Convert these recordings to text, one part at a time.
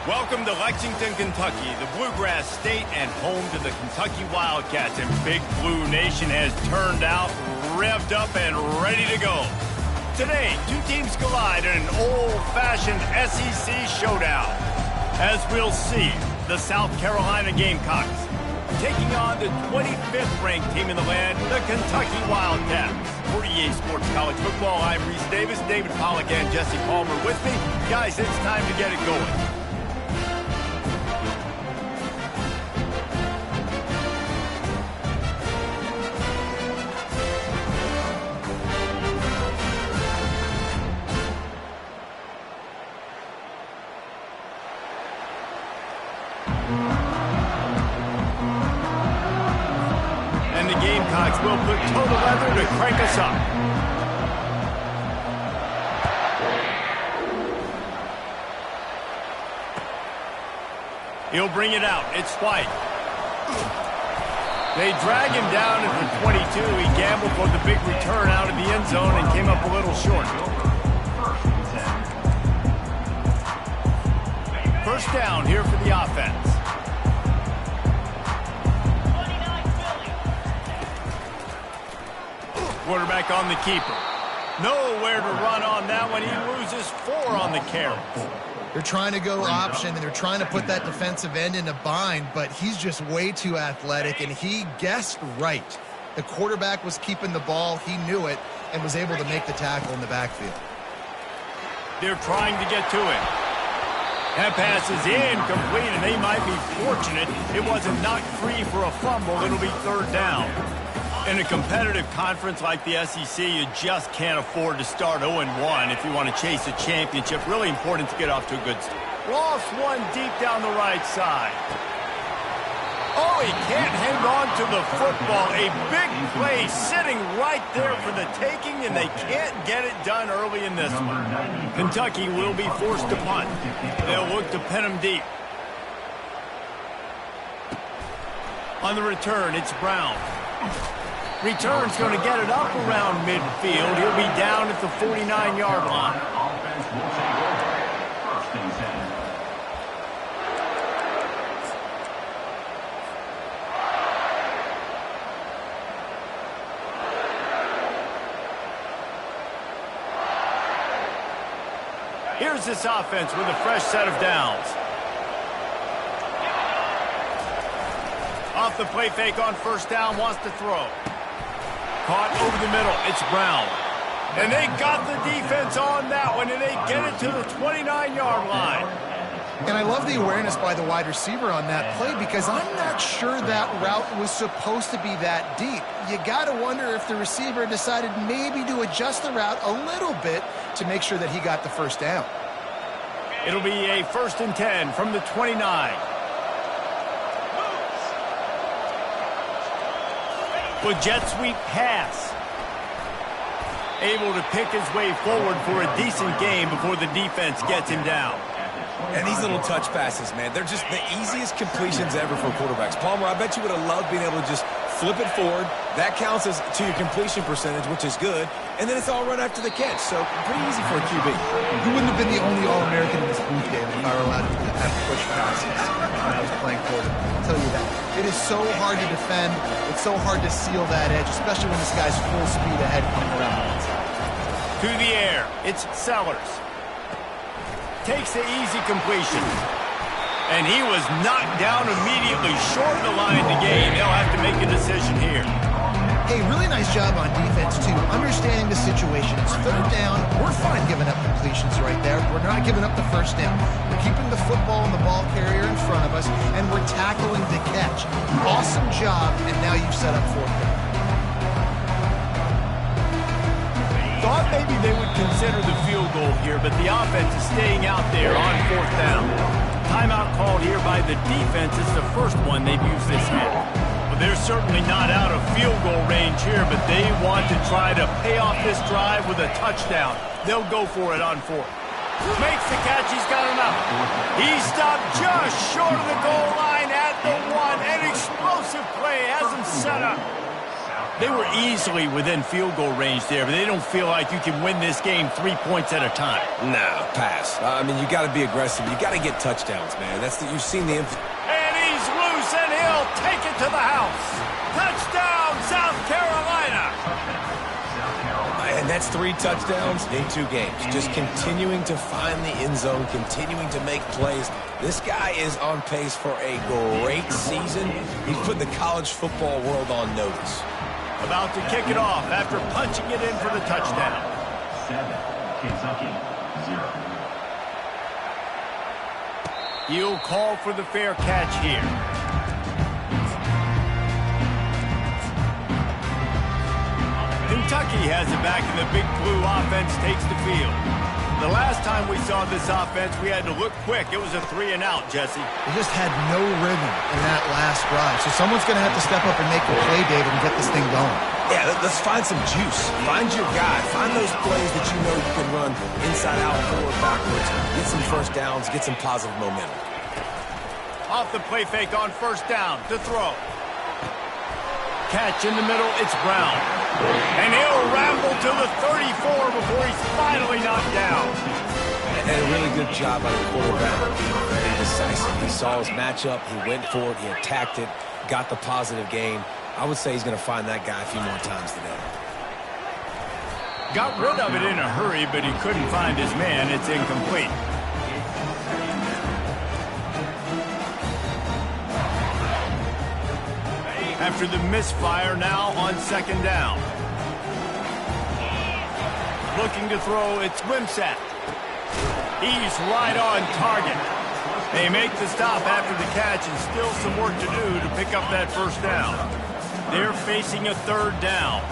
Welcome to Lexington, Kentucky, the Bluegrass State and home to the Kentucky Wildcats. And Big Blue Nation has turned out, revved up, and ready to go. Today, two teams collide in an old-fashioned SEC showdown. As we'll see, the South Carolina Gamecocks taking on the 25th ranked team in the land, the Kentucky Wildcats. For EA Sports College Football, I'm Reese Davis, David Pollack, and Jesse Palmer with me. Guys, it's time to get it going. And the Gamecocks will put total leather to crank us up. He'll bring it out. It's White. They drag him down at the 22. He gambled for the big return out of the end zone and came up a little short. First down here for the offense. Quarterback on the keeper. Nowhere to run on that one. He loses 4 on the carry. They're trying to go option, and they're trying to put that defensive end in a bind, but he's just way too athletic, and he guessed right. The quarterback was keeping the ball. He knew it and was able to make the tackle in the backfield. They're trying to get to it. That pass is incomplete, and they might be fortunate it wasn't knocked free for a fumble. It'll be third down. In a competitive conference like the SEC, you just can't afford to start 0-1 if you want to chase a championship. Really important to get off to a good start. Lost one deep down the right side. Oh, he can't hang on to the football. A big play sitting right there for the taking, and they can't get it done early in this one. Kentucky will be forced to punt. They'll look to pin him deep. On the return, it's Brown. Return's going to get it up around midfield. He'll be down at the 49-yard line. Here's this offense with a fresh set of downs. Off the play fake on first down, wants to throw. Caught over the middle, it's Brown. And they got the defense on that one, and they get it to the 29-yard line. And I love the awareness by the wide receiver on that play because I'm not sure that route was supposed to be that deep. You got to wonder if the receiver decided maybe to adjust the route a little bit to make sure that he got the first down. It'll be a 1st and 10 from the 29. With jet sweep pass. Able to pick his way forward for a decent game before the defense gets him down. And these little touch passes, man, they're just the easiest completions ever for quarterbacks. Palmer, I bet you would have loved being able to just flip it forward. That counts as to your completion percentage, which is good. And then it's all right after the catch, so pretty easy for a QB. You wouldn't have been the only All-American in this booth game if I were allowed to have push passes when I was playing quarterback. I'll tell you that. It is so hard to defend. It's so hard to seal that edge, especially when this guy's full speed ahead coming around the outside. To the air, it's Sellers. Takes the easy completion. And he was knocked down immediately short of the line to gain. They'll have to make a decision here. Hey, really nice job on defense, too. Understanding the situation. It's third down. We're fine giving up completions right there. We're not giving up the first down. We're keeping the football and the ball carrier in front of us, and we're tackling the catch. Awesome job, and now you've set up fourth down. Thought maybe they would consider the field goal here, but the offense is staying out there on fourth down. Timeout called here by the defense. It's the first one they've used this year. Well, they're certainly not out of field goal range here, but they want to try to pay off this drive with a touchdown. They'll go for it on fourth. Makes the catch. He's got enough. He stopped just short of the goal line at the 1. An explosive play has him set up. They were easily within field goal range there, but they don't feel like you can win this game 3 points at a time. No, pass. I mean, you got to be aggressive. You got to get touchdowns, man. You've seen the... And he's loose, and he'll take it to the house. Touchdown, South Carolina. And that's 3 touchdowns in 2 games. Just continuing to find the end zone, continuing to make plays. This guy is on pace for a great season. He's put the college football world on notice. About to kick it off after punching it in for the touchdown. 7, Kentucky, 0. He'll call for the fair catch here. Kentucky has it back, and the Big Blue offense takes the field. The last time we saw this offense, we had to look quick. It was a 3-and-out, Jesse. They just had no rhythm in that last drive. So someone's going to have to step up and make a play, David, and get this thing going. Yeah, let's find some juice. Find your guy. Find those plays that you know you can run inside out, forward, backwards. Get some first downs. Get some positive momentum. Off the play fake on first down to throw. Catch in the middle, it's Brown. And he'll ramble to the 34 before he's finally knocked down. And a really good job by the quarterback, being very decisive. He saw his matchup, he went for it, he attacked it, got the positive gain. I would say he's going to find that guy a few more times today. Got rid of it in a hurry, but he couldn't find his man. It's incomplete. After the misfire, now on second down. Looking to throw, it's Wimsatt. He's right on target. They make the stop after the catch, and still some work to do to pick up that first down. They're facing a third down.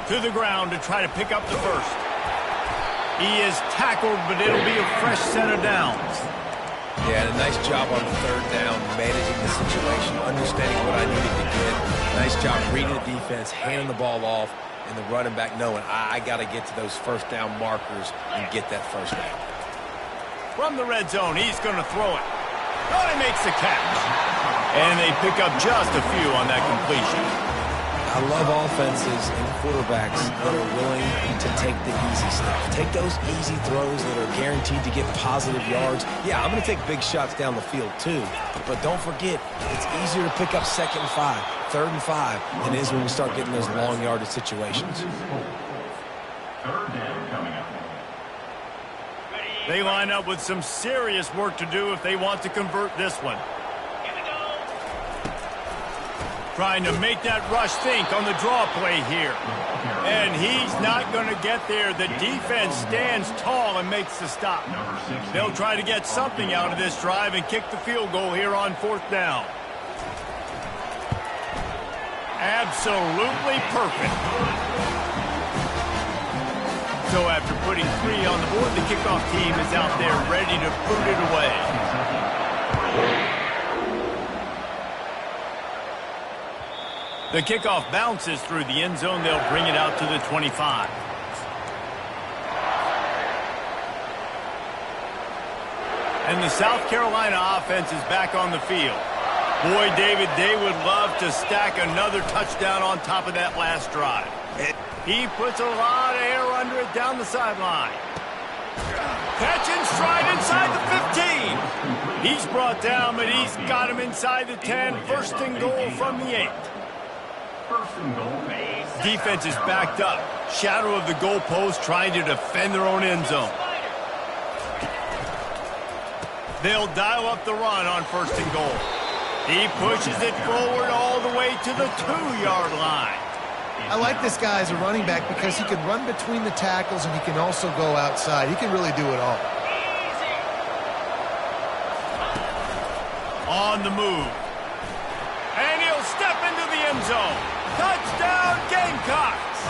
To the ground to try to pick up the first. He is tackled, but it'll be a fresh set of downs. Yeah, and a nice job on third down, managing the situation, understanding what I needed to get. Nice job reading the defense, handing the ball off, and the running back knowing I got to get to those first down markers and get that first down. From the red zone, he's going to throw it. Oh, he makes the catch. And they pick up just a few on that completion. I love offenses and quarterbacks that are willing to take the easy stuff. Take those easy throws that are guaranteed to get positive yards. Yeah, I'm going to take big shots down the field too. But don't forget, it's easier to pick up 2nd and 5, 3rd and 5 than it is when we start getting those long yardage situations. 3rd down coming up. They line up with some serious work to do if they want to convert this one. Trying to make that rush think on the draw play here. And he's not going to get there. The defense stands tall and makes the stop. They'll try to get something out of this drive and kick the field goal here on 4th down. Absolutely perfect. So after putting 3 on the board, the kickoff team is out there ready to boot it away. The kickoff bounces through the end zone. They'll bring it out to the 25. And the South Carolina offense is back on the field. Boy, David, they would love to stack another touchdown on top of that last drive. He puts a lot of air under it down the sideline. Catch in stride inside the 15. He's brought down, but he's got him inside the 10. 1st and goal from the 8. Defense is backed up. Shadow of the goalpost trying to defend their own end zone. They'll dial up the run on 1st and goal. He pushes it forward all the way to the 2-yard line. I like this guy as a running back because he can run between the tackles and he can also go outside. He can really do it all. On the move. And he'll step into the end zone. Touchdown, Gamecocks!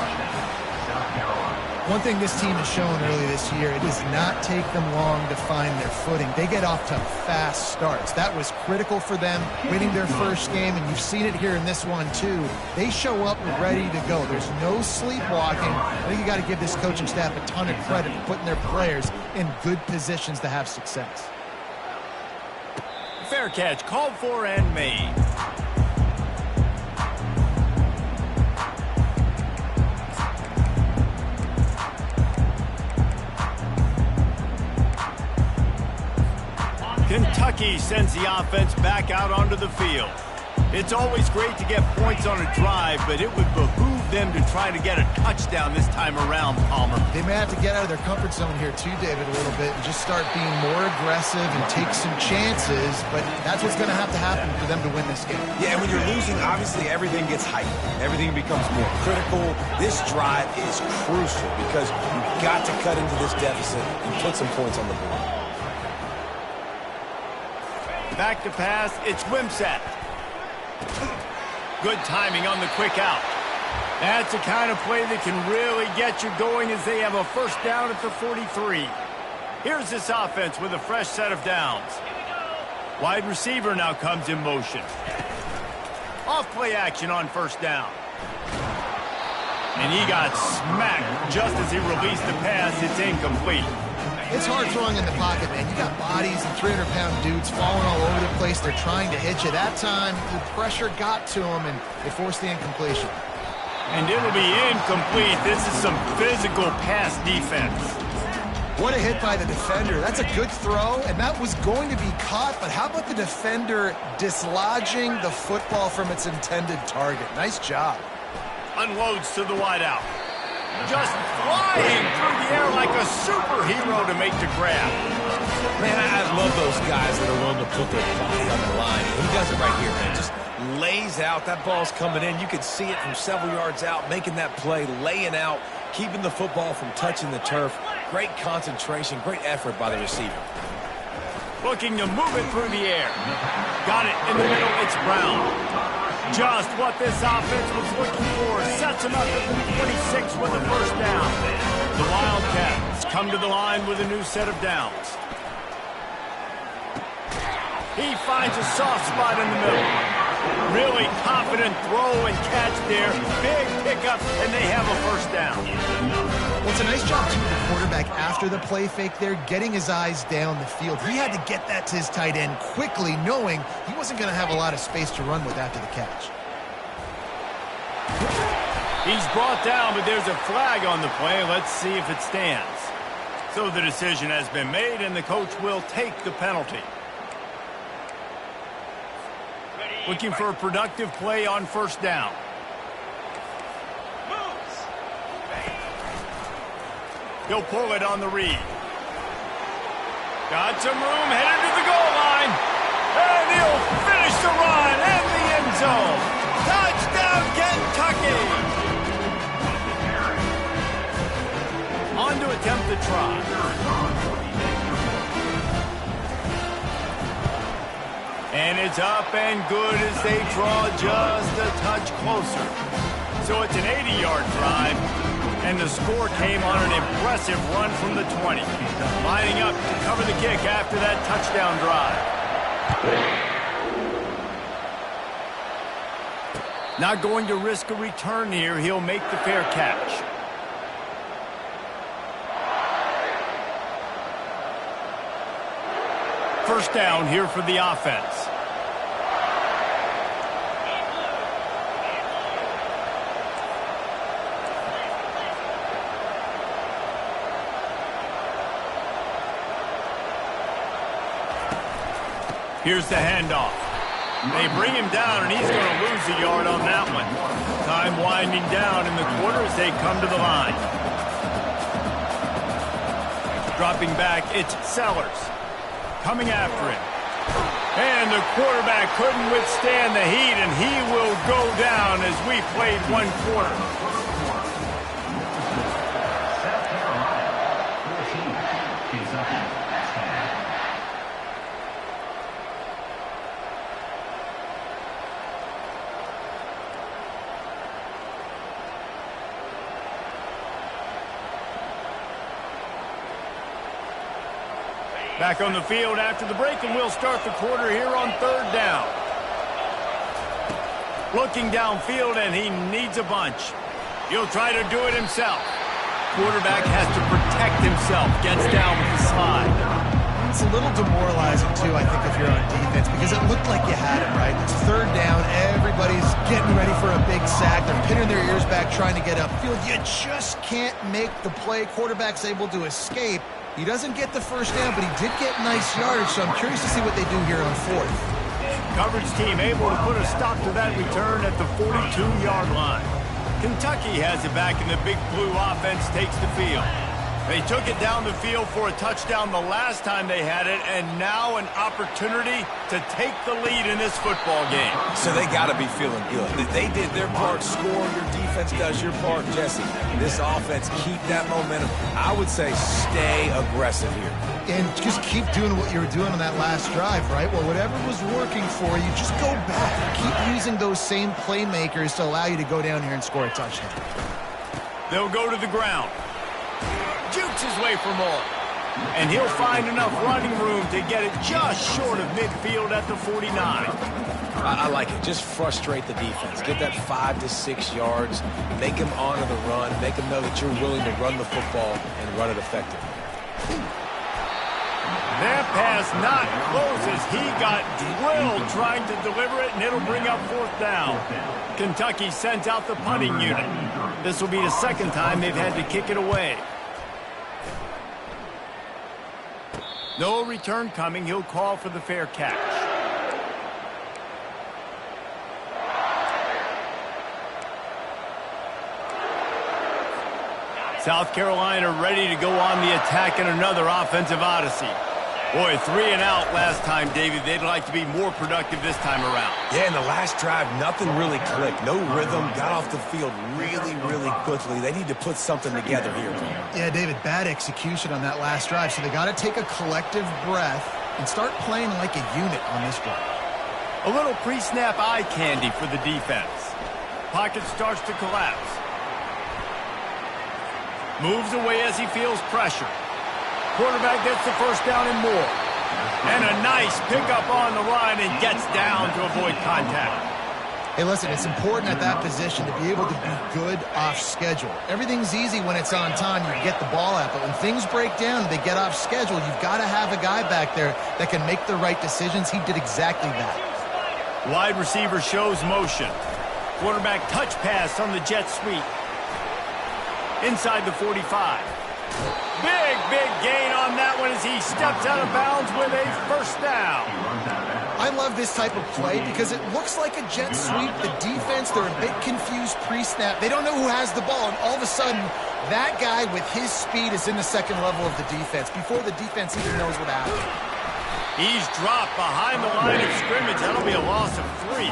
One thing this team has shown early this year, it does not take them long to find their footing. They get off to fast starts. That was critical for them, winning their first game, and you've seen it here in this one too. They show up ready to go. There's no sleepwalking. I think you got to give this coaching staff a ton of credit for putting their players in good positions to have success. Fair catch called for and made. Kentucky sends the offense back out onto the field. It's always great to get points on a drive, but it would behoove them to try to get a touchdown this time around, Palmer. They may have to get out of their comfort zone here too, David, a little bit and just start being more aggressive and take some chances, but that's what's going to happen for them to win this game. Yeah, and when you're losing, obviously everything gets heightened. Everything becomes more critical. This drive is crucial because you've got to cut into this deficit and put some points on the board. Back to pass, it's Wimsatt. Good timing on the quick out. That's the kind of play that can really get you going as they have a first down at the 43. Here's this offense with a fresh set of downs. Wide receiver now comes in motion. Off play action on first down. And he got smacked just as he released the pass. It's incomplete. It's hard throwing in the pocket, man. You got bodies and 300-pound dudes falling all over the place. They're trying to hit you. That time, the pressure got to them, and they forced the incompletion. And it'll be incomplete. This is some physical pass defense. What a hit by the defender. That's a good throw, and that was going to be caught, but how about the defender dislodging the football from its intended target? Nice job. Unloads to the wideout. Just flying through the air like a superhero to make the grab. Man, I love those guys that are willing to put their body on the line. He does it right here, man. Just lays out. That ball's coming in. You can see it from several yards out, making that play, laying out, keeping the football from touching the turf. Great concentration, great effort by the receiver. Looking to move it through the air. Got it in the middle. It's Brown. Just what this offense was looking for. Sets him up at the 26 with a first down. The Wildcats come to the line with a new set of downs. He finds a soft spot in the middle. Really confident throw and catch there. Big pickup, and they have a first down. Well, it's a nice job, too, the quarterback after the play fake there, getting his eyes down the field. He had to get that to his tight end quickly, knowing he wasn't going to have a lot of space to run with after the catch. He's brought down, but there's a flag on the play. Let's see if it stands. So the decision has been made, and the coach will take the penalty. Looking for a productive play on first down. He'll pull it on the read. Got some room, headed to the goal line. And he'll finish the run in the end zone. Touchdown, Kentucky! On to attempt the try. And it's up and good as they draw just a touch closer. So it's an 80-yard drive, and the score came on an impressive run from the 20. Lining up to cover the kick after that touchdown drive. Not going to risk a return here. He'll make the fair catch. First down here for the offense. Here's the handoff. They bring him down, and he's going to lose a yard on that one. Time winding down in the quarter as they come to the line. Dropping back, it's Sellers. Coming after him. And the quarterback couldn't withstand the heat, and he will go down as we played one quarter. South Carolina, 14. Kentucky, 10. Back on the field after the break, and we'll start the quarter here on third down. Looking downfield, and he needs a bunch. He'll try to do it himself. Quarterback has to protect himself. Gets down with the slide. It's a little demoralizing, too, I think, if you're on defense, because it looked like you had him, right? It's third down. Everybody's getting ready for a big sack. They're pinning their ears back, trying to get upfield. You just can't make the play. Quarterback's able to escape, He doesn't get the first down, but he did get nice yardage, so I'm curious to see what they do here on fourth. Coverage team able to put a stop to that return at the 42-yard line. Kentucky has it back, and the Big Blue offense takes the field. They took it down the field for a touchdown the last time they had it, and now an opportunity to take the lead in this football game. So they got to be feeling good. They did their part. Score. Your defense does your part, Jesse. This offense, keep that momentum. I would say stay aggressive here. And just keep doing what you were doing on that last drive, right? Well, whatever was working for you, just go back. Keep using those same playmakers to allow you to go down here and score a touchdown. They'll go to the ground. Jukes his way for more. And he'll find enough running room to get it just short of midfield at the 49. I like it. Just frustrate the defense. Get that 5 to 6 yards. Make them honor the run. Make them know that you're willing to run the football and run it effectively. That pass not close as he got drilled trying to deliver it, and it'll bring up fourth down. Kentucky sent out the punting unit. This will be the second time they've had to kick it away. No return coming. He'll call for the fair catch. South Carolina ready to go on the attack in another offensive odyssey. Boy, 3 and out last time, David. They'd like to be more productive this time around. Yeah, in the last drive, nothing really clicked. No rhythm. Got off the field really, really quickly. They need to put something together here. Yeah, David, bad execution on that last drive. So they got to take a collective breath and start playing like a unit on this drive. A little pre-snap eye candy for the defense. Pocket starts to collapse. Moves away as he feels pressure. Quarterback gets the first down and more. And a nice pickup on the line and gets down to avoid contact. Hey, listen, it's important at that position to be able to be good off schedule. Everything's easy when it's on time, you get the ball out. But when things break down, they get off schedule, you've got to have a guy back there that can make the right decisions. He did exactly that. Wide receiver shows motion. Quarterback touch pass on the jet sweep. Inside the 45. Big gain on that one as he steps out of bounds with a first down. I love this type of play because it looks like a jet sweep. The defense, they're a bit confused pre-snap. They don't know who has the ball, and all of a sudden, that guy with his speed is in the second level of the defense before the defense even knows what happened. He's dropped behind the line of scrimmage. That'll be a loss of 3.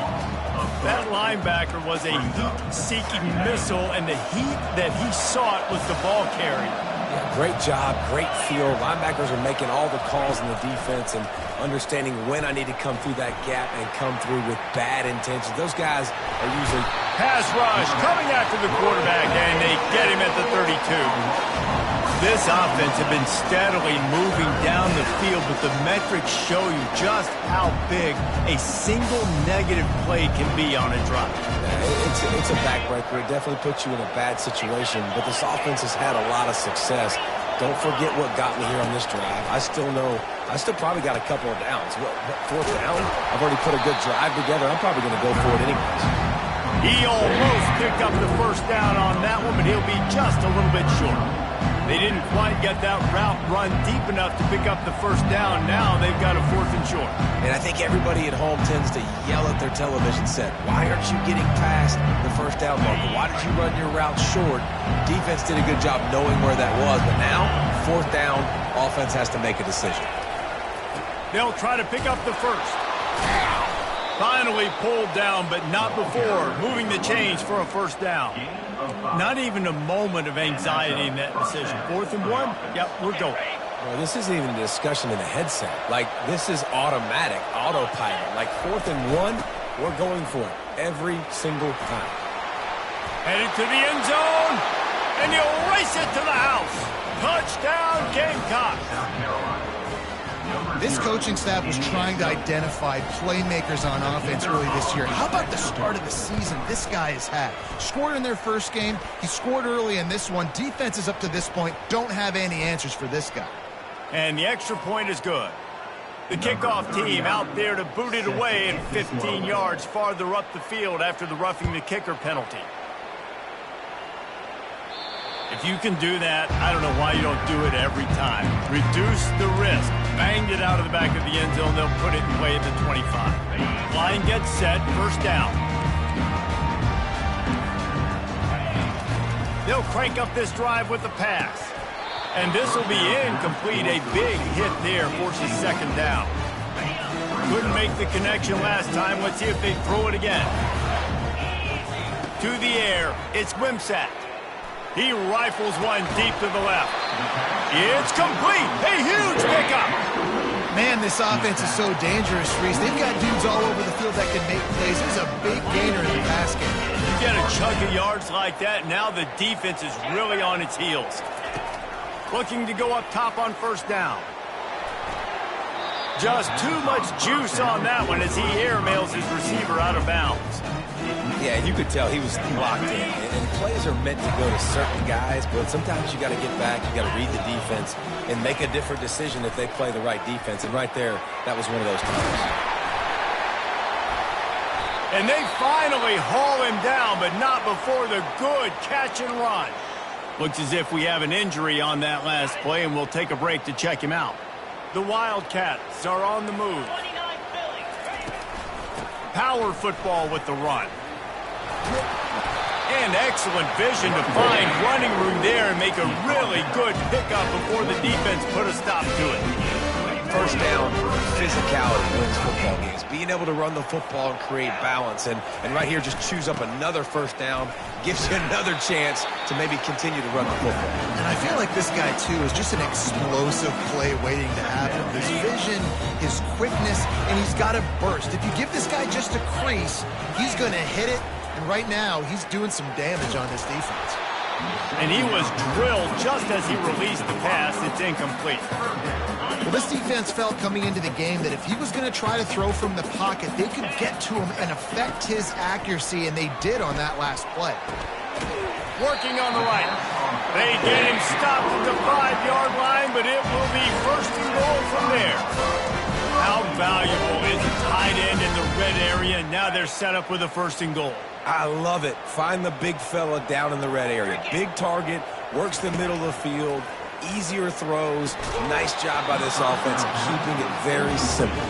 That linebacker was a heat-seeking missile, and the heat that he sought was the ball carry. Yeah, great job, great feel. Linebackers are making all the calls in the defense and understanding when I need to come through that gap and come through with bad intentions. Those guys are usually... Pass rush coming after the quarterback, and they get him at the 32. This offense has been steadily moving down the field, but the metrics show you just how big a single negative play can be on a drive. Yeah, it's a backbreaker. It definitely puts you in a bad situation, but this offense has had a lot of success. Don't forget what got me here on this drive. I still probably got a couple of downs. What, fourth down? I've already put a good drive together. I'm probably going to go for it anyways. He almost picked up the first down on that one, but he'll be just a little bit short. They didn't quite get that route run deep enough to pick up the first down. Now they've got a 4th and short. And I think everybody at home tends to yell at their television set, why aren't you getting past the first down marker? Why did you run your route short? Defense did a good job knowing where that was, but now, 4th down, offense has to make a decision. They'll try to pick up the first. Finally pulled down, but not before moving the chains for a first down. Not even a moment of anxiety in that decision. 4th and 1? Yep, we're going. Well, this isn't even a discussion in the headset. Like, this is automatic, autopilot. Like, 4th and 1, we're going for it every single time. Headed to the end zone, and he'll race it to the house. Touchdown, Gamecocks. This coaching staff was trying to identify playmakers on offense early this year. How about the start of the season this guy has had? Scored in their first game. He scored early in this one. Defenses up to this point don't have any answers for this guy. And the extra point is good. The kickoff team out there to boot it away and 15 yards farther up the field after the roughing the kicker penalty. If you can do that, I don't know why you don't do it every time. Reduce the risk. Banged it out of the back of the end zone. They'll put it away at the 25. Line gets set. First down. They'll crank up this drive with the pass. And this will be incomplete. A big hit there forces second down. Couldn't make the connection last time. Let's see if they throw it again. To the air. It's Wimsatt. He rifles one deep to the left. It's complete. A huge pickup. Man, this offense is so dangerous, Reese. They've got dudes all over the field that can make plays. There's a big gainer in the pass game. You get a chunk of yards like that, now the defense is really on its heels. Looking to go up top on first down. Just too much juice on that one as he airmails his receiver out of bounds. Yeah, you could tell he was locked in. And plays are meant to go to certain guys, but sometimes you got to get back, you got to read the defense, and make a different decision if they play the right defense. And right there, that was one of those times. And they finally haul him down, but not before the good catch and run. Looks as if we have an injury on that last play, and we'll take a break to check him out. The Wildcats are on the move. Power football with the run. And excellent vision to find running room there and make a really good pickup before the defense put a stop to it. First down, physicality wins football games. Being able to run the football and create balance. And right here, just choose up another first down. Gives you another chance to maybe continue to run the football. And I feel like this guy, too, is just an explosive play waiting to happen. His vision, his quickness, and he's got a burst. If you give this guy just a crease, he's going to hit it. And right now, he's doing some damage on this defense. And he was drilled just as he released the pass. It's incomplete. Well, this defense felt coming into the game that if he was going to try to throw from the pocket, they could get to him and affect his accuracy, and they did on that last play. Working on the right. They get him stopped at the 5-yard line, but it will be first and goal from there. How valuable is a tight end in the red area? Now they're set up with a first and goal. I love it. Find the big fella down in the red area. Big target, works the middle of the field, easier throws. Nice job by this offense, keeping it very simple.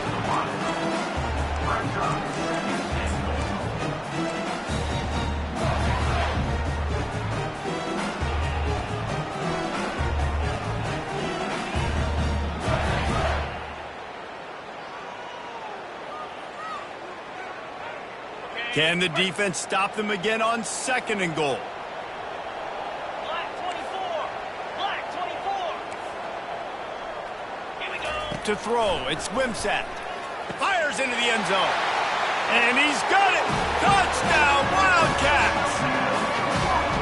Can the defense stop them again on second and goal? Black 24. Black 24. Here we go. To throw, it's Wimsatt. Fires into the end zone. And he's got it. Touchdown, Wildcats.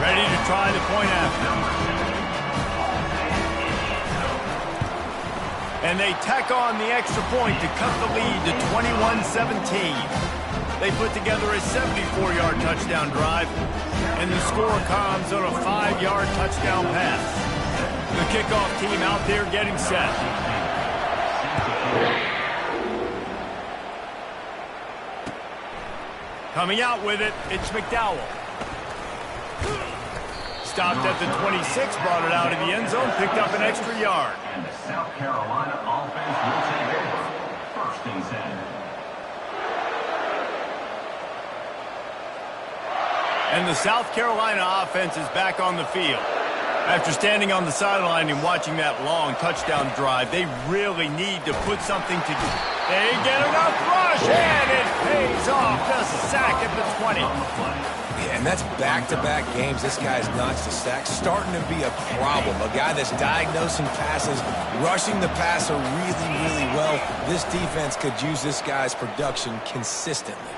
Ready to try the point after. And they tack on the extra point to cut the lead to 21-17. They put together a 74-yard touchdown drive, and the score comes on a 5-yard touchdown pass. The kickoff team out there getting set. Coming out with it, it's McDowell. Stopped at the 26, brought it out of the end zone, picked up an extra yard. And the South Carolina offense will take over. First and 10. And the South Carolina offense is back on the field. After standing on the sideline and watching that long touchdown drive, they really need to put something together. They get enough rush, and it pays off. The sack at the 20. Yeah, and that's back-to-back games. This guy's notched a sack, starting to be a problem. A guy that's diagnosing passes, rushing the passer really, really well. This defense could use this guy's production consistently.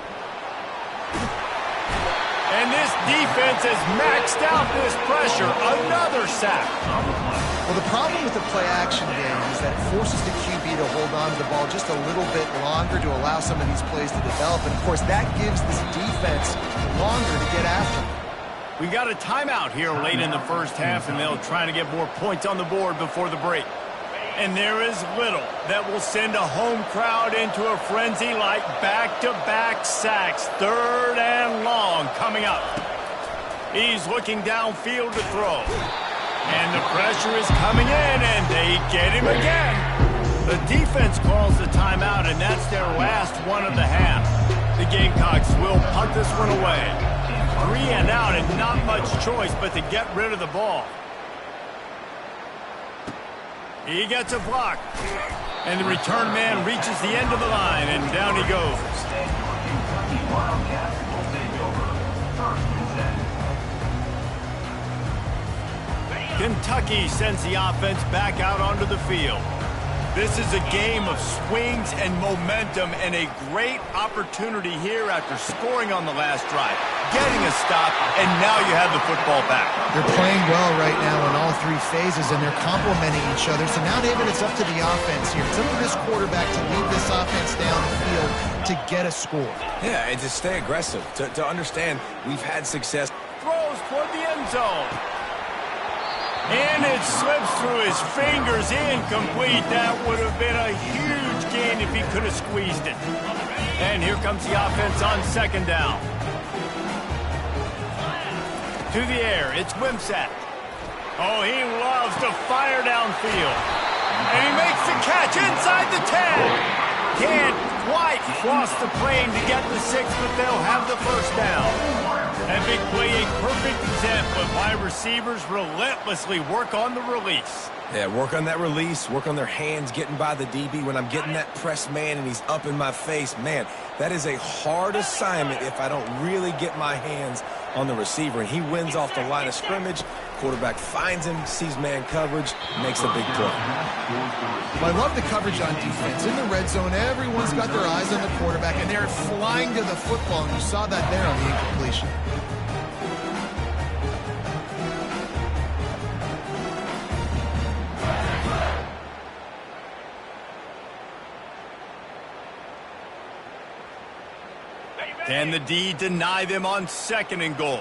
And this defense has maxed out this pressure. Another sack. Well, the problem with the play-action game is that it forces the QB to hold on to the ball just a little bit longer to allow some of these plays to develop. And, of course, that gives this defense longer to get after. We got a timeout here late in the first half, and they'll try to get more points on the board before the break. And there is little that will send a home crowd into a frenzy like back-to-back sacks. Third and long coming up. He's looking downfield to throw. And the pressure is coming in, and they get him again. The defense calls the timeout, and that's their last one of the half. The Gamecocks will punt this one away. 3 and out, and not much choice but to get rid of the ball. He gets a block. And the return man reaches the end of the line, and down he goes. Kentucky sends the offense back out onto the field. This is a game of swings and momentum, and a great opportunity here after scoring on the last drive, getting a stop, and now you have the football back. They're playing well right now in all 3 phases, and they're complementing each other. So now, David, it's up to the offense here. It's up to this quarterback to lead this offense down the field to get a score. Yeah, and to stay aggressive, to understand we've had success. Throws toward the end zone. And it slips through his fingers, incomplete. That would have been a huge gain if he could have squeezed it. And here comes the offense on second down. To the air, it's Wimsatt. Oh, he loves to fire downfield. And he makes the catch inside the 10. Can't quite cross the plane to get the 6, but they'll have the first down. That big play, a perfect example of why receivers relentlessly work on the release. Yeah, work on that release, work on their hands, getting by the DB. When I'm getting that press man and he's up in my face, man, that is a hard assignment if I don't really get my hands on the receiver. And he wins off the line of scrimmage. Quarterback finds him, sees man coverage, makes a big play. Well, I love the coverage on defense. In the red zone, everyone's got their eyes on the quarterback, and they're flying to the football, and you saw that there on the incompletion. Can the D deny them on second and goal?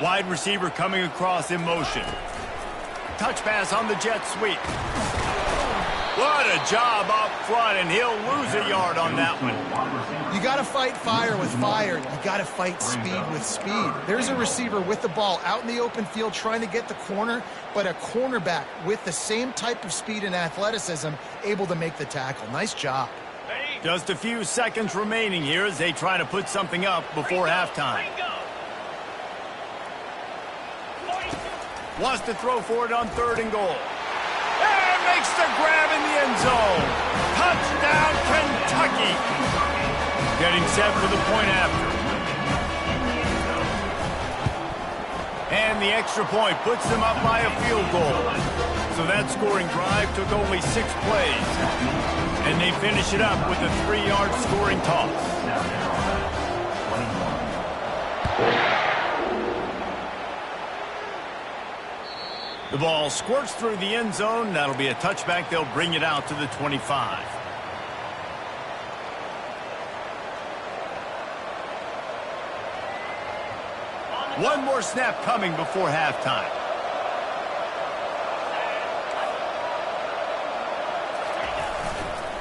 Wide receiver coming across in motion. Touch pass on the jet sweep. What a job up front, and he'll lose a yard on that one. You got to fight fire with fire. You got to fight speed with speed. There's a receiver with the ball out in the open field trying to get the corner, but a cornerback with the same type of speed and athleticism able to make the tackle. Nice job. Just a few seconds remaining here as they try to put something up before halftime. Wants to throw for it on third and goal. And makes the grab in the end zone. Touchdown, Kentucky. Getting set for the point after. And the extra point puts them up by a field goal. So that scoring drive took only 6 plays. And they finish it up with a 3-yard scoring toss. The ball squirts through the end zone. That'll be a touchback. They'll bring it out to the 25. One more snap coming before halftime.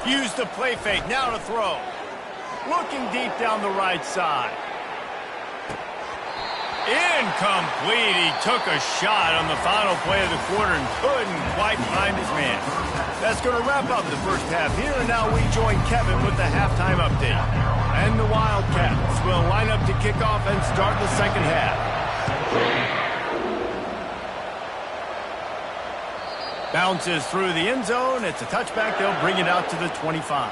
Use the play fake. Now to throw. Looking deep down the right side. Incomplete. He took a shot on the final play of the quarter and couldn't quite find his man. That's going to wrap up the first half here, and now we join Kevin with the halftime update. And the Wildcats will line up to kick off and start the second half. Bounces through the end zone. It's a touchback. They'll bring it out to the 25.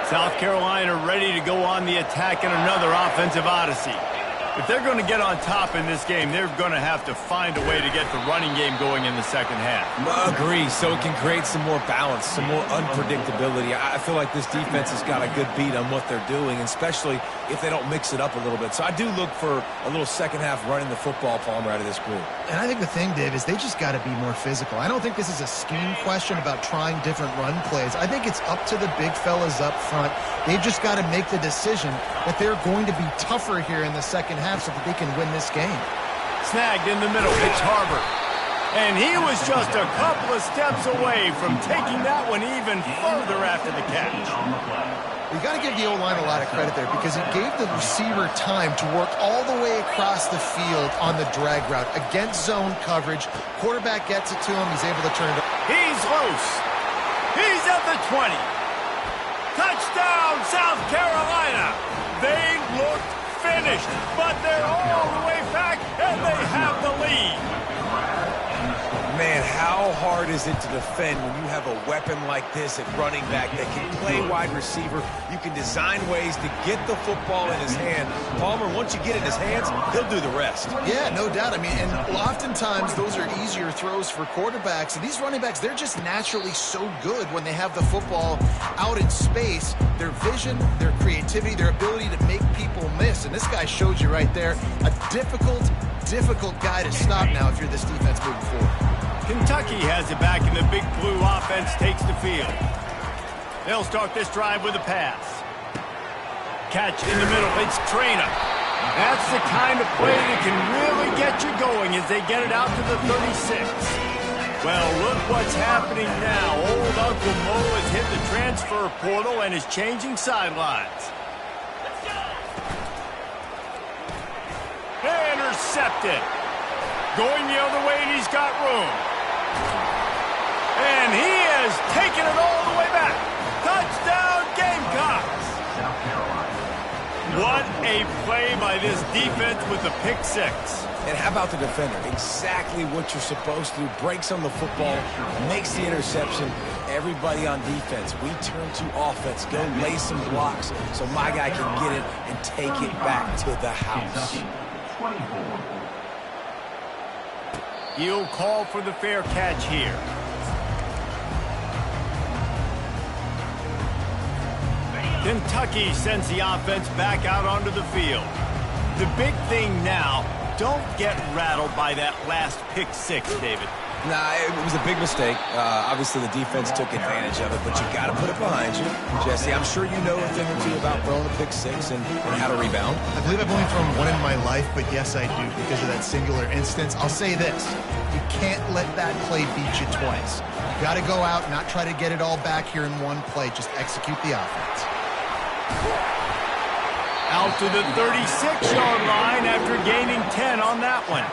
South Carolina ready to go on the attack in another offensive odyssey. If they're going to get on top in this game, they're going to have to find a way to get the running game going in the second half. Agree, so it can create some more balance, some more unpredictability. I feel like this defense has got a good beat on what they're doing, especially if they don't mix it up a little bit. So I do look for a little second half running the football, Palmer, out of this group. And I think the thing, Dave, is they just got to be more physical. I don't think this is a scheme question about trying different run plays. I think it's up to the big fellas up front. They've just got to make the decision that they're going to be tougher here in the second half so that they can win this game. Snagged in the middle, it's Harbert. And he was just a couple of steps away from taking that one even further after the catch. You got to give the O-line a lot of credit there because he gave the receiver time to work all the way across the field on the drag route against zone coverage. Quarterback gets it to him. He's able to turn it. He's loose. He's at the 20. Touchdown, South Carolina. They looked finished, but they're all the way back, and they have the lead. Man, how hard is it to defend when you have a weapon like this at running back that can play wide receiver? You can design ways to get the football in his hand. Palmer, once you get it in his hands, he'll do the rest. Yeah, no doubt. I mean, and oftentimes those are easier throws for quarterbacks. And these running backs, they're just naturally so good when they have the football out in space. Their vision, their creativity, their ability to make people miss. And this guy showed you right there a difficult guy to stop now if you're this defense moving forward. Kentucky has it back, and the big blue offense takes the field. They'll start this drive with a pass. Catch in the middle. It's Traynor. That's the kind of play that can really get you going as they get it out to the 36. Well, look what's happening now. Old Uncle Mo has hit the transfer portal and is changing sidelines. Intercepted. Going the other way, and he's got room. And he has taken it all the way back. Touchdown, Gamecocks. What a play by this defense with the pick six. And how about the defender? Exactly what you're supposed to do. Breaks on the football, makes the interception. Everybody on defense, we turn to offense. Go lay some blocks so my guy can get it and take it back to the house. He'll call for the fair catch here. Kentucky sends the offense back out onto the field. The big thing now, don't get rattled by that last pick six, David. Nah, it was a big mistake. Obviously, the defense took advantage of it, but you got to put it behind you. Jesse, I'm sure you know a thing or two about throwing a pick six and how to rebound. I believe I've only thrown one in my life, but yes, I do because of that singular instance. I'll say this. You can't let that play beat you twice. You got to go out, not try to get it all back here in one play. Just execute the offense. Out to the 36-yard line after gaining 10 on that one.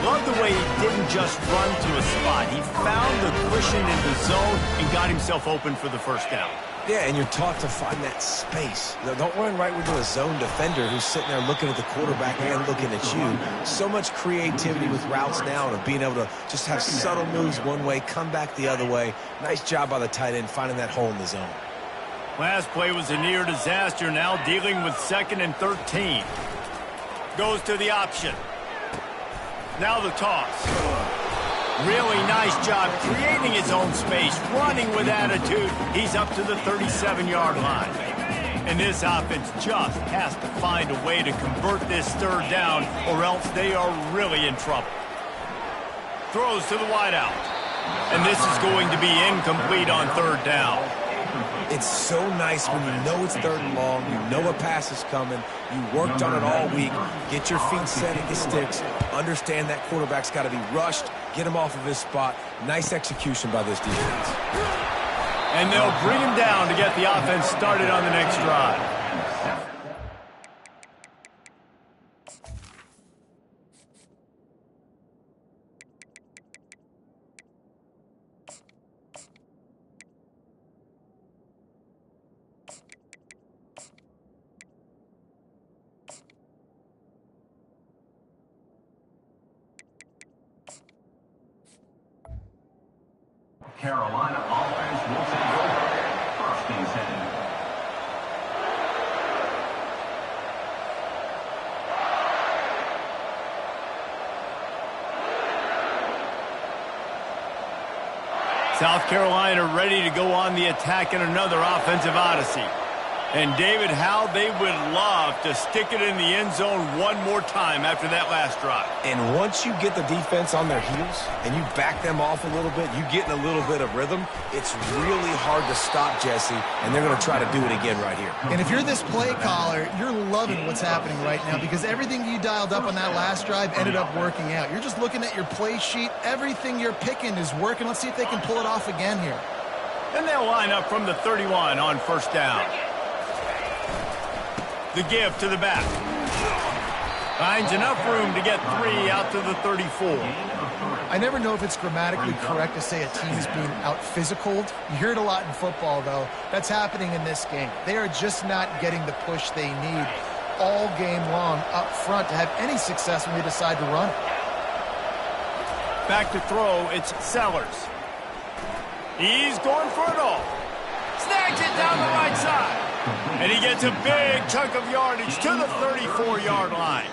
Love the way he didn't just run to a spot. He found the cushion in the zone and got himself open for the first down. Yeah, and you're taught to find that space. Don't run right into a zone defender who's sitting there looking at the quarterback and looking at you. So much creativity with routes now and of being able to just have subtle moves one way, come back the other way. Nice job by the tight end finding that hole in the zone. Last play was a near disaster, now dealing with 2nd and 13. Goes to the option. Now the toss. Really nice job creating his own space, running with attitude. He's up to the 37-yard line. And this offense just has to find a way to convert this third down, or else they are really in trouble. Throws to the wideout. And this is going to be incomplete on third down. It's so nice when you know it's 3rd and long, you know a pass is coming, you worked on it all week, get your feet set at the sticks, understand that quarterback's got to be rushed, get him off of his spot. Nice execution by this defense. And they'll bring him down to get the offense started on the next drive. Carolina offense will take over. 1st and 10. South Carolina ready to go on the attack in another offensive odyssey. And, David, how they would love to stick it in the end zone one more time after that last drive. And once you get the defense on their heels and you back them off a little bit, you get in a little bit of rhythm, it's really hard to stop, Jesse, and they're going to try to do it again right here. And if you're this play caller, you're loving what's happening right now because everything you dialed up on that last drive ended up working out. You're just looking at your play sheet. Everything you're picking is working. Let's see if they can pull it off again here. And they'll line up from the 31 on first down. The give to the back. Finds enough room to get 3 out to the 34. I never know if it's grammatically correct to say a team is being out-physicaled. You hear it a lot in football, though. That's happening in this game. They are just not getting the push they need all game long up front to have any success when they decide to run it. Back to throw, it's Sellers. He's going for it all. Snags it down the right side. And he gets a big chunk of yardage to the 34-yard line.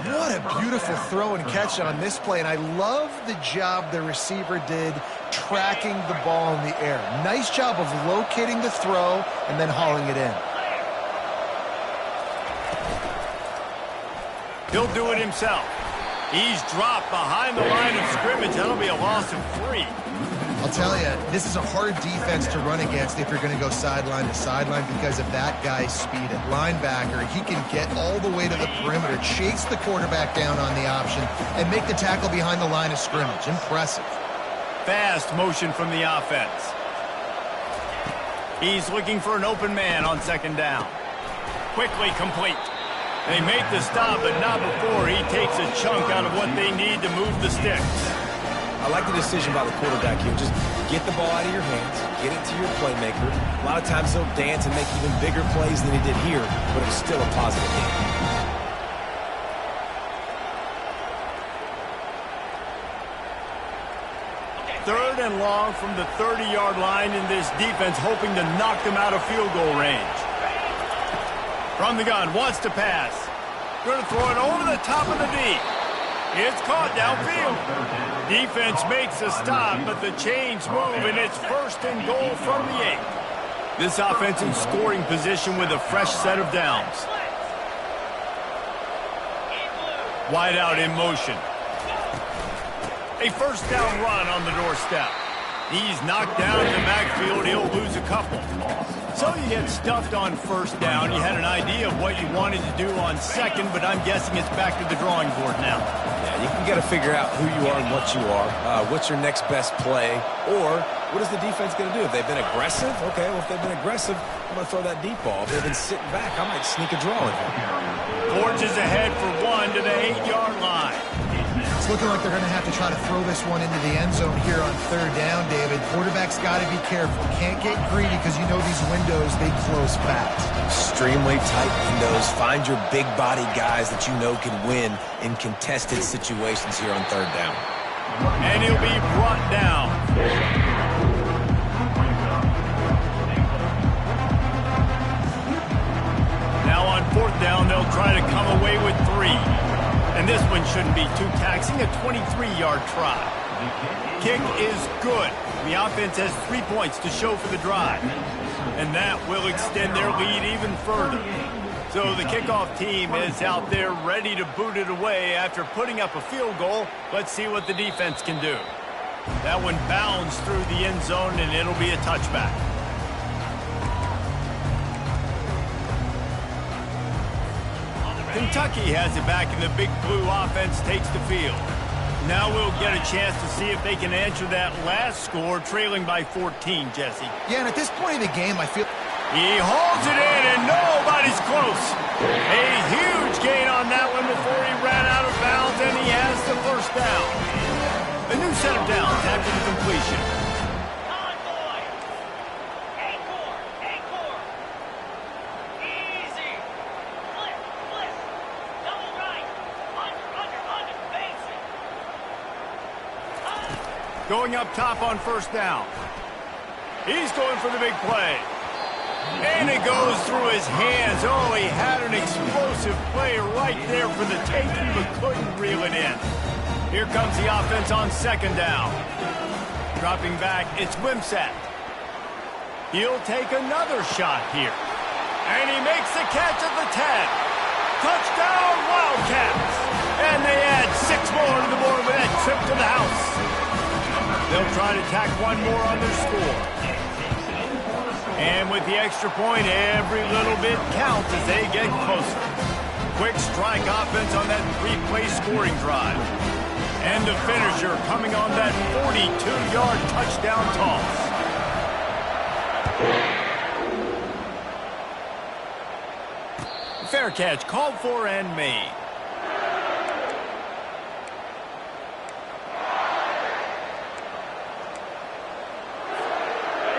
What a beautiful throw and catch on this play. And I love the job the receiver did tracking the ball in the air. Nice job of locating the throw and then hauling it in. He'll do it himself. He's dropped behind the line of scrimmage. That'll be a loss of 3. I'll tell you, this is a hard defense to run against if you're going to go sideline to sideline because of that guy's speed at linebacker. He can get all the way to the perimeter, chase the quarterback down on the option, and make the tackle behind the line of scrimmage. Impressive. Fast motion from the offense. He's looking for an open man on second down. Quickly complete. They make the stop, but not before he takes a chunk out of what they need to move the sticks. I like the decision by the quarterback here. Just get the ball out of your hands, get it to your playmaker. A lot of times he'll dance and make even bigger plays than he did here, but it's still a positive game. Third and long from the 30-yard line in this defense, hoping to knock them out of field goal range. From the gun, wants to pass. Going to throw it over the top of the D. It's caught downfield. Defense makes a stop, but the chains move, and it's first and goal from the 8. This offense in scoring position with a fresh set of downs. Wide out in motion. A first down run on the doorstep. He's knocked down in the backfield. He'll lose a couple. So you get stuffed on first down. You had an idea of what you wanted to do on second, but I'm guessing it's back to the drawing board now. Yeah, you got to figure out who you are and what you are. What's your next best play? Or what is the defense going to do? If they've been aggressive, okay, well, if they've been aggressive, I'm going to throw that deep ball. If they've been sitting back, I might sneak a draw in here. Forges ahead for 1 to the 8-yard line. It's looking like they're going to have to try to throw this one into the end zone here on third down, David. Quarterback's got to be careful. Can't get greedy because you know these windows, they close fast. Extremely tight windows. Find your big body guys that you know can win in contested situations here on third down. And he'll be brought down. Now on fourth down, they'll try to come away with 3. And this one shouldn't be too taxing, a 23-yard try. Kick is good. The offense has 3 points to show for the drive. And that will extend their lead even further. So the kickoff team is out there ready to boot it away after putting up a field goal. Let's see what the defense can do. That one bounds through the end zone, and it'll be a touchback. Kentucky has it back, and the Big Blue offense takes the field. Now we'll get a chance to see if they can answer that last score, trailing by 14, Jesse. Yeah, and at this point in the game, I feel... He holds it in, and nobody's close. A huge gain on that one before he ran out of bounds, and he has the first down. A new set of downs after the completion. Going up top on first down. He's going for the big play. And it goes through his hands. Oh, he had an explosive play right there for the taking, but couldn't reel it in. Here comes the offense on second down. Dropping back, it's Wimsatt. He'll take another shot here. And he makes the catch at the 10. Touchdown, Wildcats! And they add 6 more to the board with that trip to the house. They'll try to tack one more on their score. And with the extra point, every little bit counts as they get closer. Quick strike offense on that 3-play scoring drive. And the finisher coming on that 42-yard touchdown toss. Fair catch called for and made.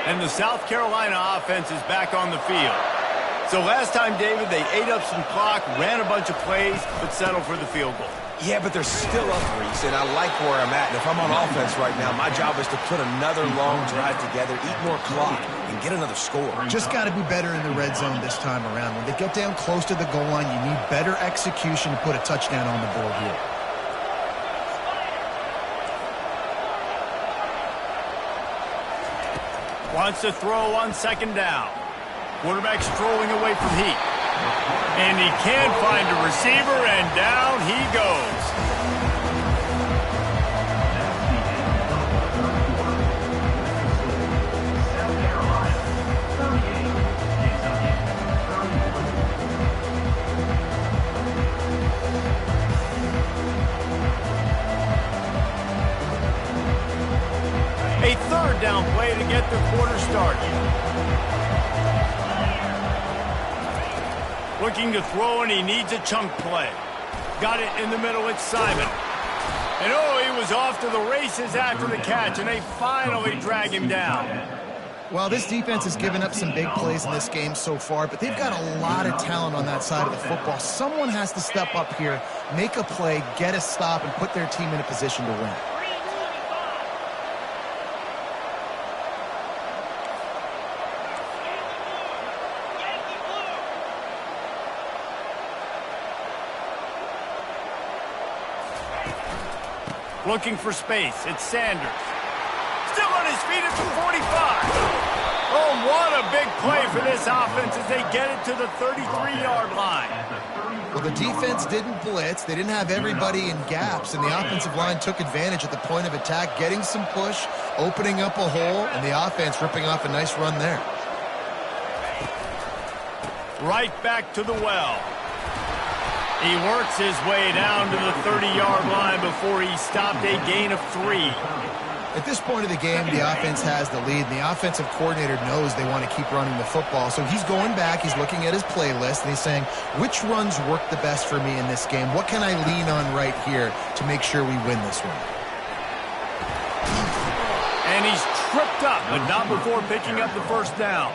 And the South Carolina offense is back on the field. So last time, David, they ate up some clock, ran a bunch of plays, but settled for the field goal. Yeah, but they're still up, Reese, and I like where I'm at. And if I'm on offense right now, my job is to put another long drive together, eat more clock, and get another score. Just got to be better in the red zone this time around. When they get down close to the goal line, you need better execution to put a touchdown on the board here. Wants to throw on second down. Quarterback strolling away from heat. And he can't find a receiver, and down he goes. A third down play to get the quarter started. Looking to throw, and he needs a chunk play. Got it in the middle, it's Simon. And oh, he was off to the races after the catch, and they finally drag him down. Well, this defense has given up some big plays in this game so far, but they've got a lot of talent on that side of the football. Someone has to step up here, make a play, get a stop, and put their team in a position to win. Looking for space, it's Sanders. Still on his feet at the 45. Oh, what a big play for this offense as they get it to the 33-yard line. Well, the defense didn't blitz. They didn't have everybody in gaps, and the offensive line took advantage at the point of attack, getting some push, opening up a hole, and the offense ripping off a nice run there. Right back to the well. He works his way down to the 30-yard line before he stopped a gain of 3. At this point of the game, the offense has the lead, and the offensive coordinator knows they want to keep running the football. So he's going back, he's looking at his playlist, and he's saying, which runs work the best for me in this game? What can I lean on right here to make sure we win this one? And he's tripped up, but not before picking up the first down.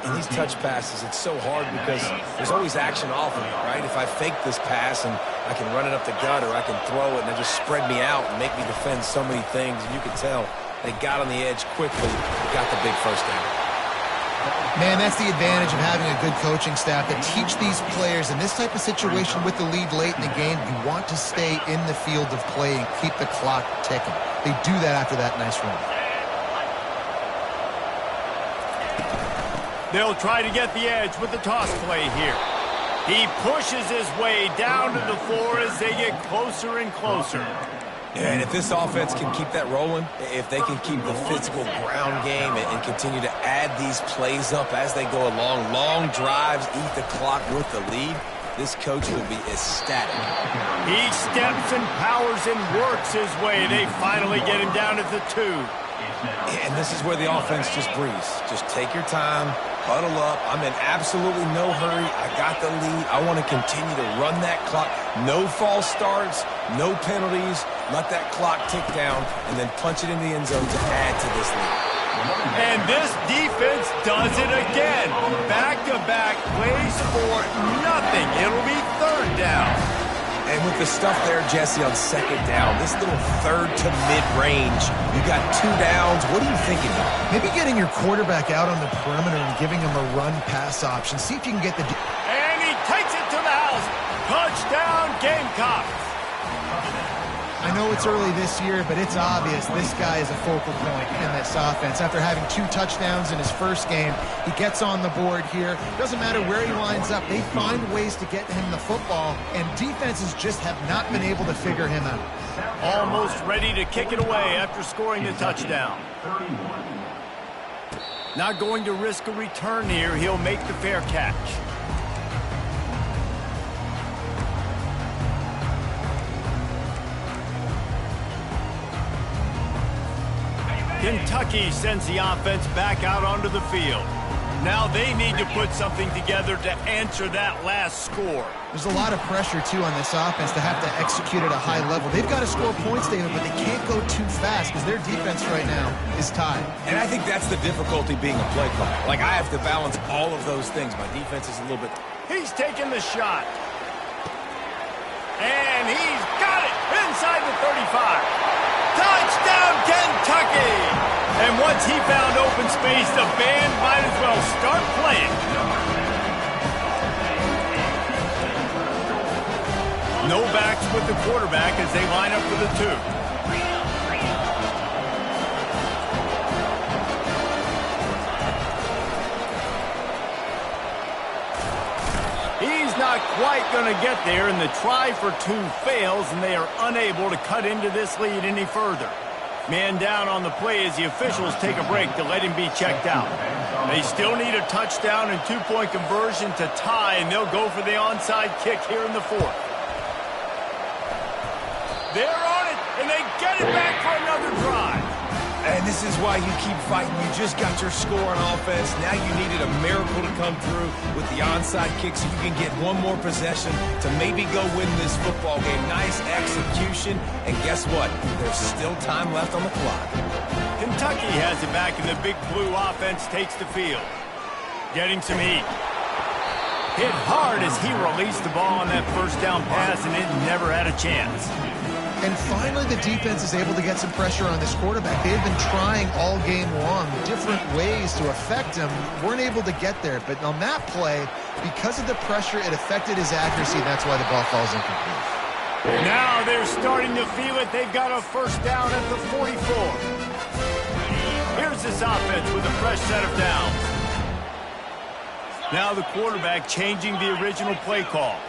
In these touch passes, it's so hard because there's always action off of it, right? If I fake this pass and I can run it up the gut, or I can throw it and it just spread me out and make me defend so many things, and you can tell they got on the edge quickly, got the big first down. Man, that's the advantage of having a good coaching staff that teach these players in this type of situation with the lead late in the game. You want to stay in the field of play and keep the clock ticking. They do that after that nice run. They'll try to get the edge with the toss play here. He pushes his way down to the floor as they get closer and closer. And if this offense can keep that rolling, if they can keep the physical ground game and continue to add these plays up as they go along, long drives, eat the clock with the lead, this coach will be ecstatic. He steps and powers and works his way. They finally get him down at the 2. And this is where the offense just breathes. Just take your time, huddle up. I'm in absolutely no hurry. I got the lead. I want to continue to run that clock. No false starts, no penalties. Let that clock tick down, and then punch it in the end zone to add to this lead. And this defense does it again. Back-to-back plays for nothing. It'll be third down. And with the stuff there, Jesse, on second down, this little third to mid-range, you got 2 downs. What are you thinking here? Maybe getting your quarterback out on the perimeter and giving him a run-pass option. See if you can get the... And he takes it to the house. Touchdown, Gamecocks. I know it's early this year, but it's obvious this guy is a focal point in this offense. After having 2 touchdowns in his first game, he gets on the board here. Doesn't matter where he lines up, they find ways to get him the football, and defenses just have not been able to figure him out. Almost ready to kick it away after scoring the touchdown. Not going to risk a return here. He'll make the fair catch. Kentucky sends the offense back out onto the field. Now they need to put something together to answer that last score. There's a lot of pressure, too, on this offense to have to execute at a high level. They've got to score points, David, but they can't go too fast because their defense right now is tied. And I think that's the difficulty being a play caller. Like, I have to balance all of those things. My defense is a little bit... He's taking the shot. And he's got it inside the 35. Touchdown, Kentucky! And once he found open space, the band might as well start playing. No backs with the quarterback as they line up for the 2. He's not quite going to get there, and the try for 2 fails, and they are unable to cut into this lead any further. Man down on the play as the officials take a break to let him be checked out. They still need a touchdown and 2-point conversion to tie, and they'll go for the onside kick here in the 4th. They're on it, and they get it back for another drive. And this is why you keep fighting. You just got your score on offense. Now you needed a miracle to come through with the onside kick so you can get one more possession to maybe go win this football game. Nice execution. And guess what? There's still time left on the clock. Kentucky has it back, and the Big Blue offense takes the field. Getting some heat. Hit hard as he released the ball on that first down pass, and it never had a chance. And finally, the defense is able to get some pressure on this quarterback. They've been trying all game long different ways to affect him. Weren't able to get there. But on that play, because of the pressure, it affected his accuracy. That's why the ball falls incomplete. Now they're starting to feel it. They've got a first down at the 44. Here's this offense with a fresh set of downs. Now the quarterback changing the original play call.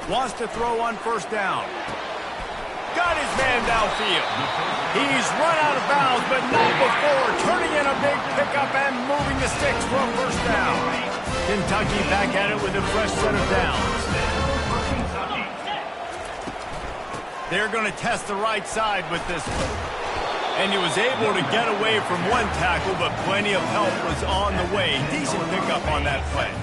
Wants to throw on first down. Got his man downfield. He's run out of bounds, but not before turning in a big pickup and moving the sticks for a first down. Kentucky back at it with a fresh set of downs. They're going to test the right side with this one. And he was able to get away from one tackle, but plenty of help was on the way. Decent pickup on that play.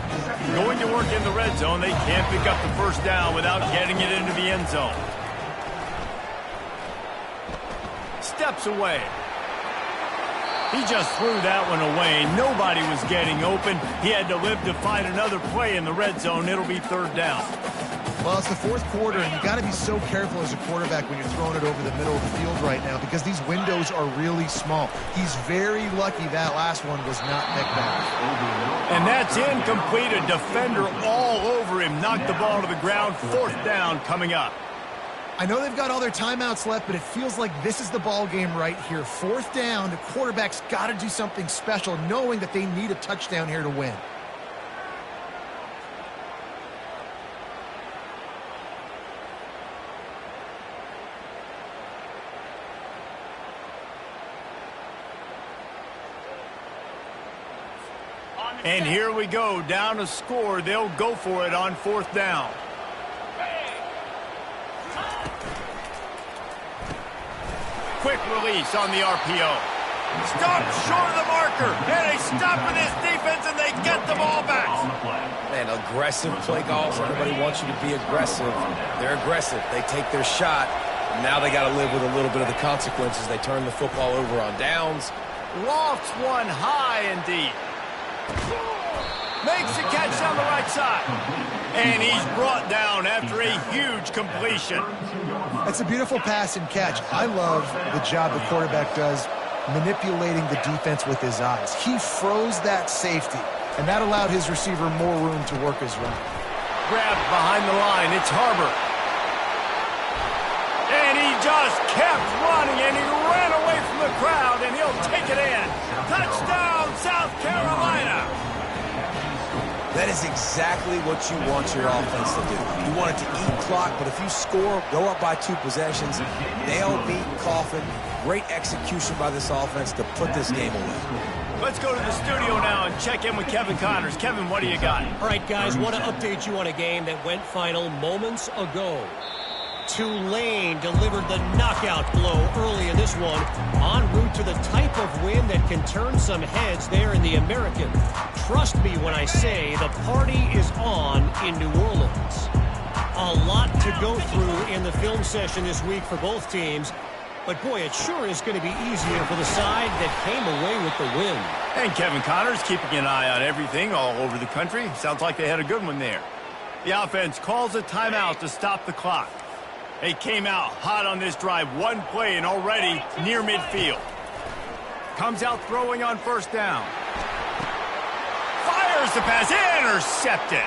Going to work in the red zone, they can't pick up the first down without getting it into the end zone. Steps away. He just threw that one away. Nobody was getting open. He had to live to find another play in the red zone. It'll be third down. Well, it's the 4th quarter, and you got to be so careful as a quarterback when you're throwing it over the middle of the field right now because these windows are really small. He's very lucky that last one was not picked off. And that's incomplete. A defender all over him. Knocked the ball to the ground. 4th down coming up. I know they've got all their timeouts left, but it feels like this is the ball game right here. 4th down, the quarterback's got to do something special, knowing that they need a touchdown here to win. And here we go, down a score. They'll go for it on 4th down. Quick release on the RPO. Stop short of the marker. And they stop with this defense, and they get the ball back. Man, aggressive play calls. Everybody wants you to be aggressive. They're aggressive. They take their shot. Now they got to live with a little bit of the consequences. They turn the football over on downs. Lofts one high and deep. Makes the catch down the right side. And he's brought down after a huge completion. It's a beautiful pass and catch. I love the job the quarterback does manipulating the defense with his eyes. He froze that safety, and that allowed his receiver more room to work his route. Grabbed behind the line. It's Harbor. he just kept running, and he ran away from the crowd, and he'll take it in. Touchdown, South Carolina! That is exactly what you want your offense to do. You want it to eat clock, but if you score, go up by 2 possessions, nail, beat, coffin. Great execution by this offense to put this game away. Let's go to the studio now and check in with Kevin Connors. Kevin, what do you got? All right, guys, want to update you on a game that went final moments ago. Tulane delivered the knockout blow early in this one, en route to the type of win that can turn some heads there in the American. Trust me when I say the party is on in New Orleans. A lot to go through in the film session this week for both teams, but boy, it sure is going to be easier for the side that came away with the win. And Kevin Connors keeping an eye on everything all over the country. Sounds like they had a good one there. The offense calls a timeout to stop the clock. They came out hot on this drive, one play and already near midfield. Comes out throwing on first down. Fires the pass, intercepted.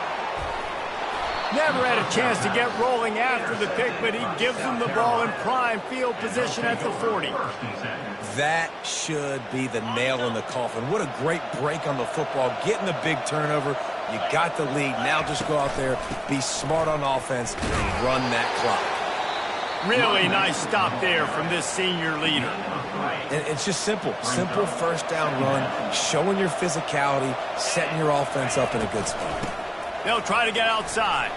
Never had a chance to get rolling after the pick, but he gives them the ball in prime field position at the 40. That should be the nail in the coffin. What a great break on the football, getting the big turnover. You got the lead. Now just go out there, be smart on offense, and run that clock. Really nice stop there from this senior leader. And it's just simple first down run, showing your physicality, setting your offense up in a good spot. They'll try to get outside.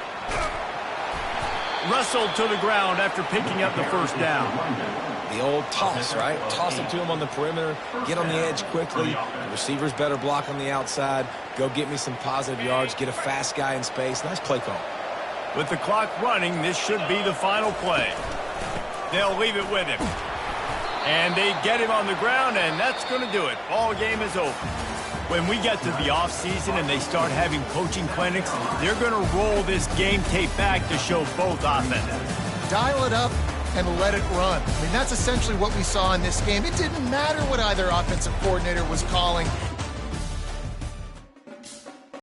Wrestled to the ground after picking up the first down. The old toss, right? Toss it to him on the perimeter, get on the edge quickly. The receivers better block on the outside. Go get me some positive yards, get a fast guy in space. Nice play call. With the clock running, this should be the final play. They'll leave it with him. And they get him on the ground, and that's going to do it. Ball game is over. When we get to the offseason and they start having coaching clinics, they're going to roll this game tape back to show both offenses. Dial it up and let it run. I mean, that's essentially what we saw in this game. It didn't matter what either offensive coordinator was calling.